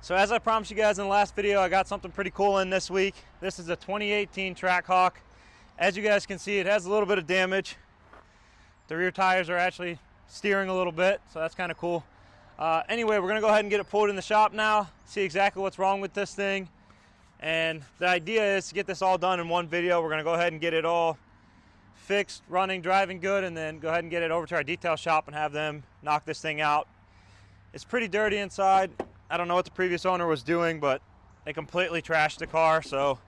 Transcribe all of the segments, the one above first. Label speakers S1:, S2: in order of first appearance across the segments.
S1: So as I promised you guys in the last video, I got something pretty cool in this week. This is a 2018 Trackhawk. As you guys can see, it has a little bit of damage. The rear tires are actually steering a little bit, so that's kind of cool. Anyway, we're gonna go ahead and get it pulled in the shop now, see exactly what's wrong with this thing. And the idea is to get this all done in one video. We're gonna go ahead and get it all fixed, running, driving good, and then go ahead and get it over to our detail shop and have them knock this thing out. It's pretty dirty inside. I don't know what the previous owner was doing, but they completely trashed the car, so.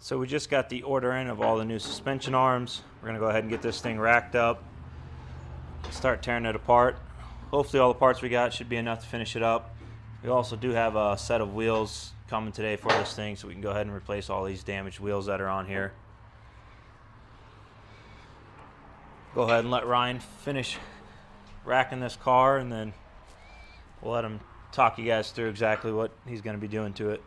S1: So we just got the order in of all the new suspension arms. We're gonna go ahead and get this thing racked up, start tearing it apart. Hopefully all the parts we got should be enough to finish it up. We also do have a set of wheels coming today for this thing, so we can go ahead and replace all these damaged wheels that are on here. Go ahead and let Ryan finish racking this car, and then we'll let him talk you guys through exactly what he's gonna be doing to it.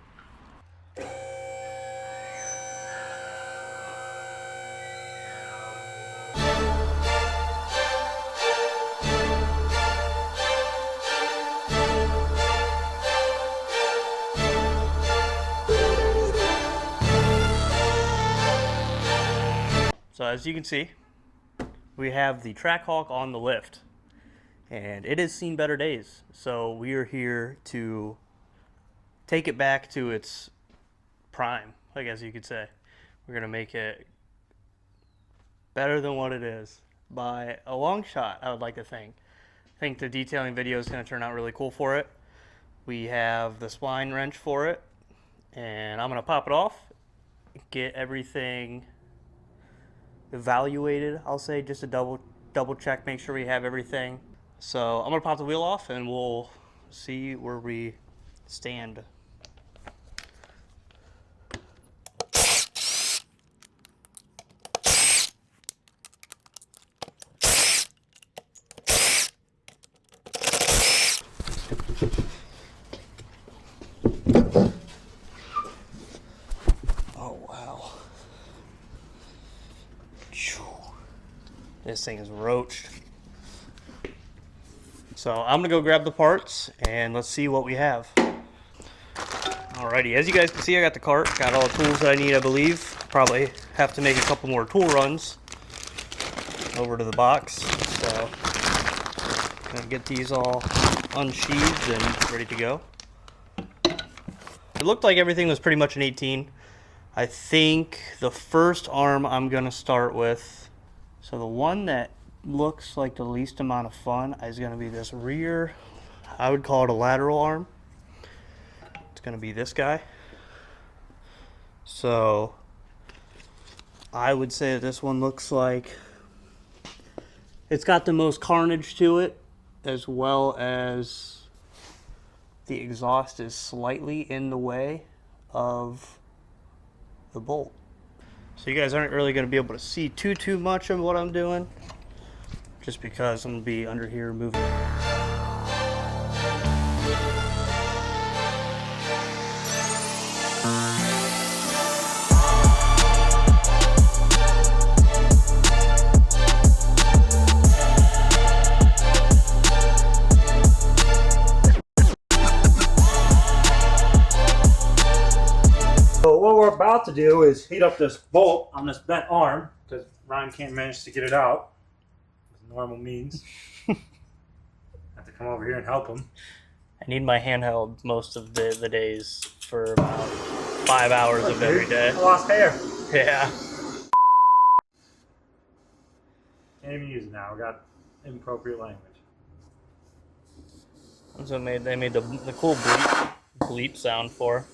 S2: So as you can see, we have the Trackhawk on the lift, and it has seen better days. So we are here to take it back to its prime, I guess you could say. We're gonna make it better than what it is by a long shot, I would like to think. I think the detailing video is gonna turn out really cool for it. We have the spline wrench for it, and I'm gonna pop it off, get everything evaluated, I'll say, just to double check, make sure we have everything. So I'm gonna pop the wheel off and we'll see where we stand. Oh wow. This thing is roached. So I'm gonna go grab the parts and let's see what we have. Alrighty, as you guys can see, I got the cart, got all the tools that I need, I believe. Probably have to make a couple more tool runs over to the box. So gonna get these all unsheathed and ready to go. It looked like everything was pretty much an 18. I think the first arm I'm gonna start with. So the one that looks like the least amount of fun is going to be this rear, I would call it a lateral arm. It's going to be this guy. So I would say that this one looks like it's got the most carnage to it, as well as the exhaust is slightly in the way of the bolt. So you guys aren't really going to be able to see too much of what I'm doing, just because I'm going to be under here moving.
S1: So what we're about to do is heat up this bolt on this bent arm, because Ryan can't manage to get it out with normal means. Have to come over here and help him.
S2: I need my handheld most of the days for about 5 hours of every day.
S1: I lost hair.
S2: Yeah.
S1: Can't even use it now. We got inappropriate language.
S2: That's what they made the cool bleep sound for.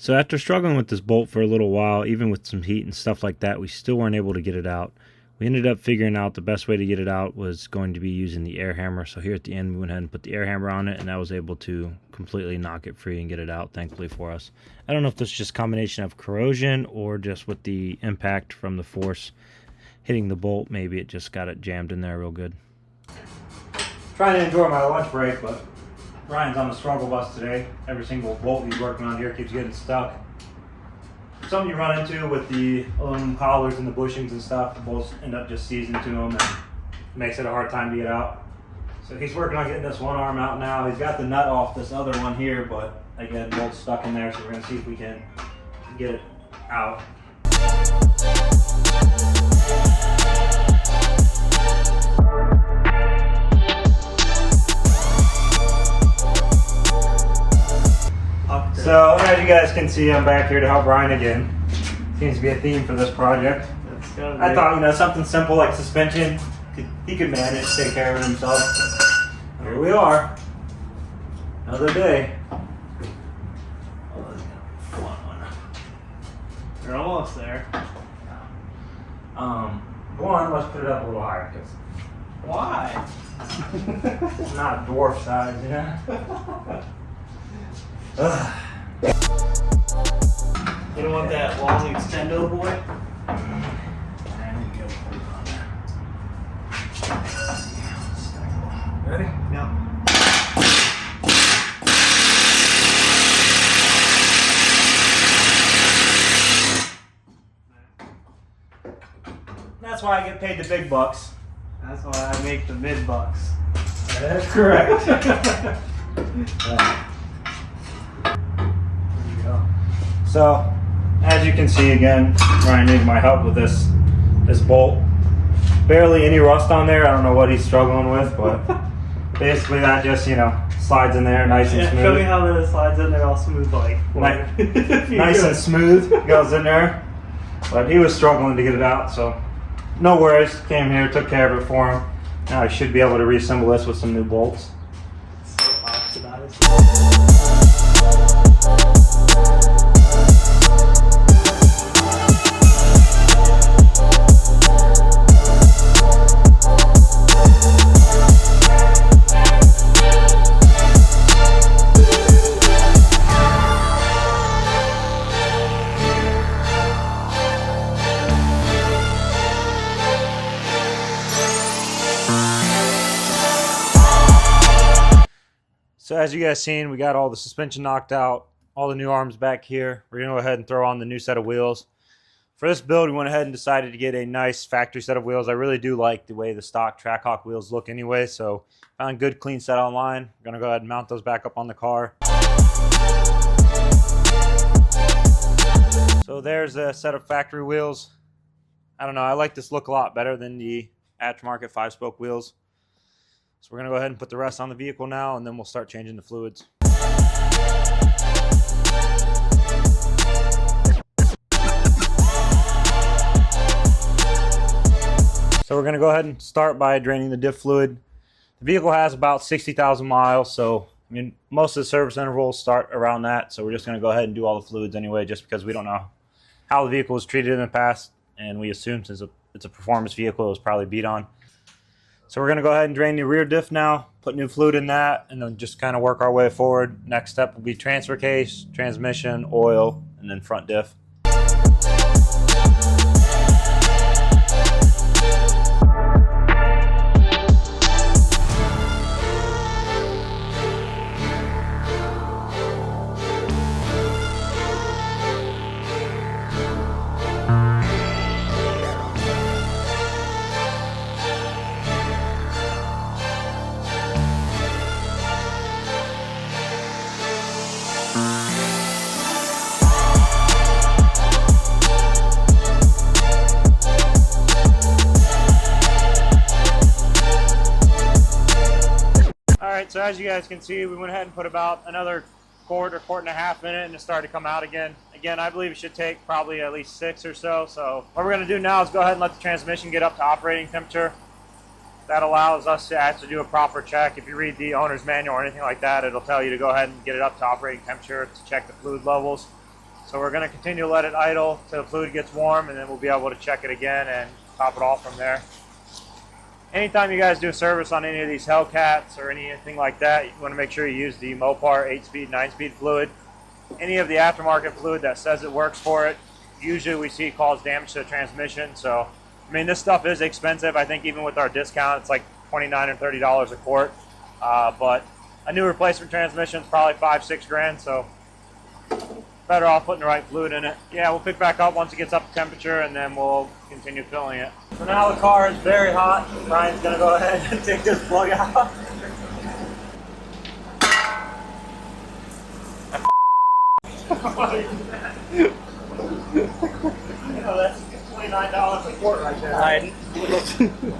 S3: So after struggling with this bolt for a little while, even with some heat and stuff like that, we still weren't able to get it out.
S1: We ended up figuring out the best way to get it out was going to be using the air hammer. So here at the end, we went ahead and put the air hammer on it, and I was able to completely knock it free and get it out, thankfully for us. I don't know if this is just a combination of corrosion or just with the impact from the force hitting the bolt. Maybe it just got it jammed in there real good. Trying to enjoy my lunch break, but Ryan's on the struggle bus today. Every single bolt he's working on here keeps getting stuck. Something you run into with the aluminum collars and the bushings and stuff, the bolts end up just seizing to them and makes it a hard time to get out. So he's working on getting this one arm out now. He's got the nut off this other one here, but again, bolt's stuck in there, so we're gonna see if we can get it out. So as you guys can see, I'm back here to help Ryan again. Seems to be a theme for this project. I thought, you know, something simple like suspension, he could manage, take care of it himself. Here we are, another day. Come on.
S2: You're almost there.
S1: One, let's put it up a little higher, because
S2: Why?
S1: it's not dwarf size, you know?
S2: You don't want that long extendo, boy?
S1: Ready?
S2: Yeah.
S1: That's why I get paid the big bucks.
S2: That's why I make the mid bucks.
S1: That's correct. So, as you can see again, Ryan needed my help with this bolt. Barely any rust on there. I don't know what he's struggling with, but basically that just, you know, slides in there nice and smooth.
S2: Show me how that slides in there all smooth like.
S1: Nice and smooth goes in there. But he was struggling to get it out, so no worries. Came here, took care of it for him. Now I should be able to reassemble this with some new bolts.
S2: So oxidized.
S1: So as you guys seen, we got all the suspension knocked out, all the new arms back here. We're gonna go ahead and throw on the new set of wheels. For this build, we went ahead and decided to get a nice factory set of wheels. I really do like the way the stock Trackhawk wheels look anyway, so found a good clean set online. We're gonna go ahead and mount those back up on the car. So there's a set of factory wheels. I don't know, I like this look a lot better than the aftermarket 5-spoke wheels. So we're going to go ahead and put the rest on the vehicle now, and then we'll start changing the fluids. So we're going to go ahead and start by draining the diff fluid. The vehicle has about 60,000 miles, so I mean, most of the service intervals start around that. So we're just going to go ahead and do all the fluids anyway, just because we don't know how the vehicle was treated in the past, and we assume since it's a performance vehicle, it was probably beat on. So we're going to go ahead and drain the rear diff now, put new fluid in that, and then just kind of work our way forward. Next step will be transfer case, transmission, oil, and then front diff. Alright, so as you guys can see, we went ahead and put about another quart and a half in it, and it started to come out again. Again, I believe it should take probably at least 6 or so. So what we're going to do now is go ahead and let the transmission get up to operating temperature. That allows us to actually do a proper check. If you read the owner's manual or anything like that, it'll tell you to go ahead and get it up to operating temperature to check the fluid levels. So we're going to continue to let it idle till the fluid gets warm, and then we'll be able to check it again and top it off from there. Anytime you guys do a service on any of these Hellcats or anything like that, you want to make sure you use the Mopar 8-speed, 9-speed fluid. Any of the aftermarket fluid that says it works for it, usually we see cause damage to the transmission. So, I mean, this stuff is expensive. I think even with our discount, it's like $29 or $30 a quart. But a new replacement transmission is probably $5-6 grand. So, better off putting the right fluid in it. Yeah, we'll pick back up once it gets up to temperature, and then we'll continue filling it. So now the car is very hot. Brian's gonna go ahead and take this plug out. That's $29 a quart right there.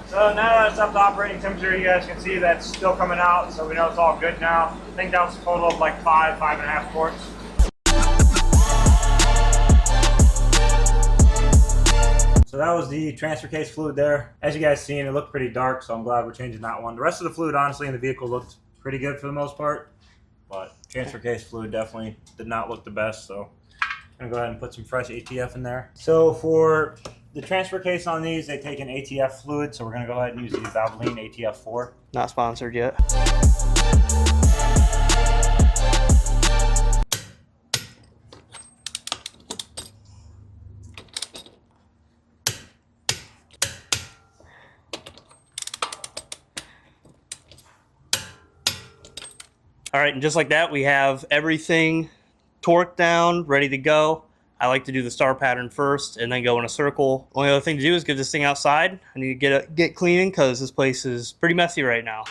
S1: So now that it's up to operating temperature, you guys can see that's still coming out, so we know it's all good now. I think that was a total of like 5.5 quarts. So that was the transfer case fluid there. As you guys seen, it looked pretty dark, so I'm glad we're changing that one. The rest of the fluid, honestly, in the vehicle looked pretty good for the most part, but transfer case fluid definitely did not look the best, so I'm gonna go ahead and put some fresh ATF in there. So for the transfer case on these, they take an ATF fluid, so we're gonna go ahead and use the Valvoline ATF 4.
S2: Not sponsored yet. All right, and just like that, we have everything torqued down, ready to go. I like to do the star pattern first and then go in a circle. Only other thing to do is get this thing outside. I need to get cleaning because this place is pretty messy right now.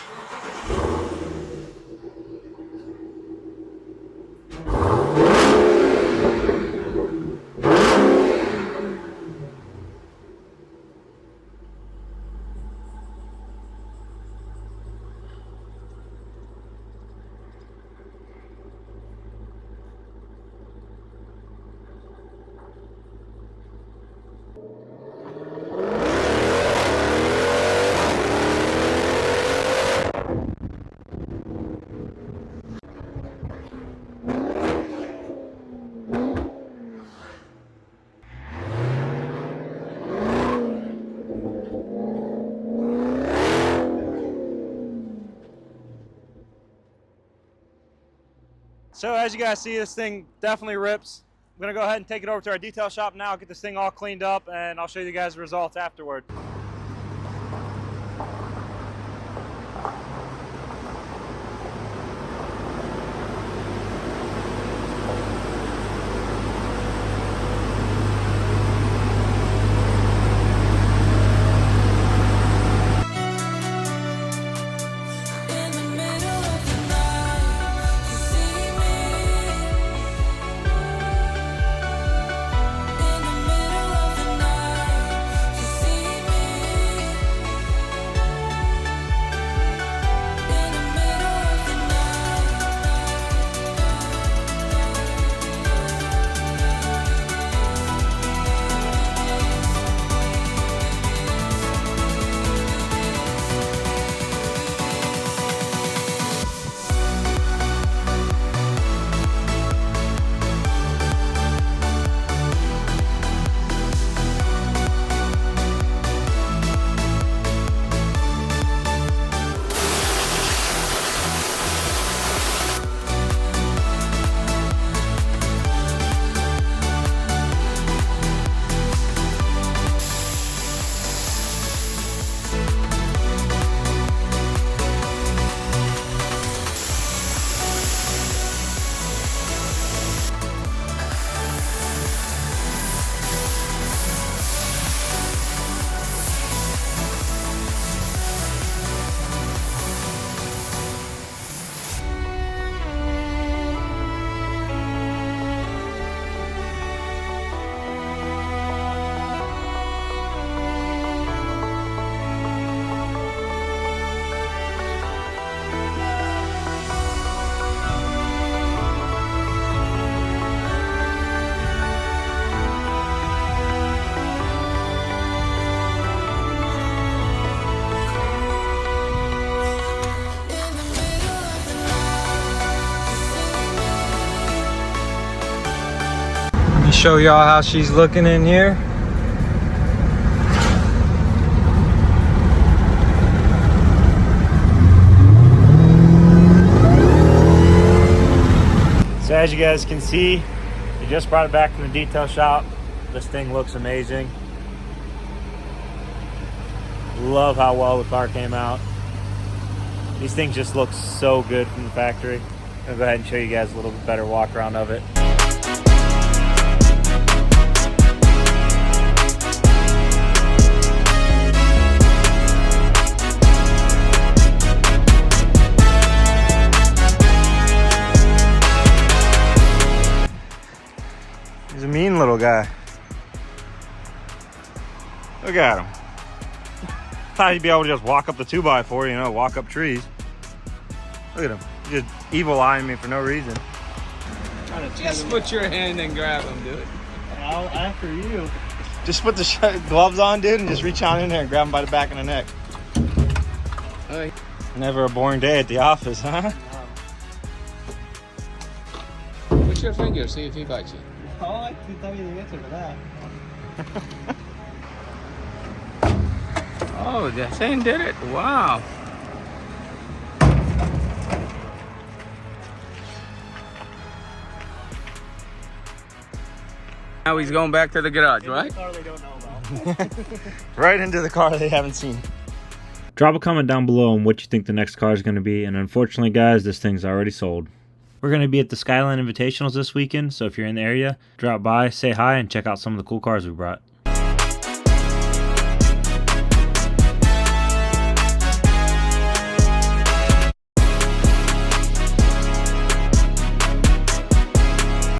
S1: So as you guys see, this thing definitely rips. I'm gonna go ahead and take it over to our detail shop now, get this thing all cleaned up, and I'll show you guys the results afterward.
S3: Show y'all how she's looking in here.
S1: So as you guys can see, we just brought it back from the detail shop. This thing looks amazing. Love how well the car came out. These things just look so good from the factory. I'll go ahead and show you guys a little bit better walk around of it. He's a mean little guy. Look at him. Thought he'd be able to just walk up the 2x4, you know, walk up trees. Look at him. He's just evil eyeing me for no reason.
S3: Just put your hand and grab him, dude.
S1: After you. Just put the gloves on, dude, and just reach on in there and grab him by the back of the neck.
S3: Hey.
S1: Never a boring day at the office, huh?
S3: Put your finger, see if he bites you.
S1: Oh, I can tell you the answer to that.
S3: Oh, that thing did it. Wow. Now he's going back to the garage, right?
S1: Car they don't know about. Right into the car they haven't seen. Drop a comment down below on what you think the next car is going to be. And unfortunately, guys, this thing's already sold. We're going to be at the Skyline Invitationals this weekend. So if you're in the area, drop by, say hi, and check out some of the cool cars we brought.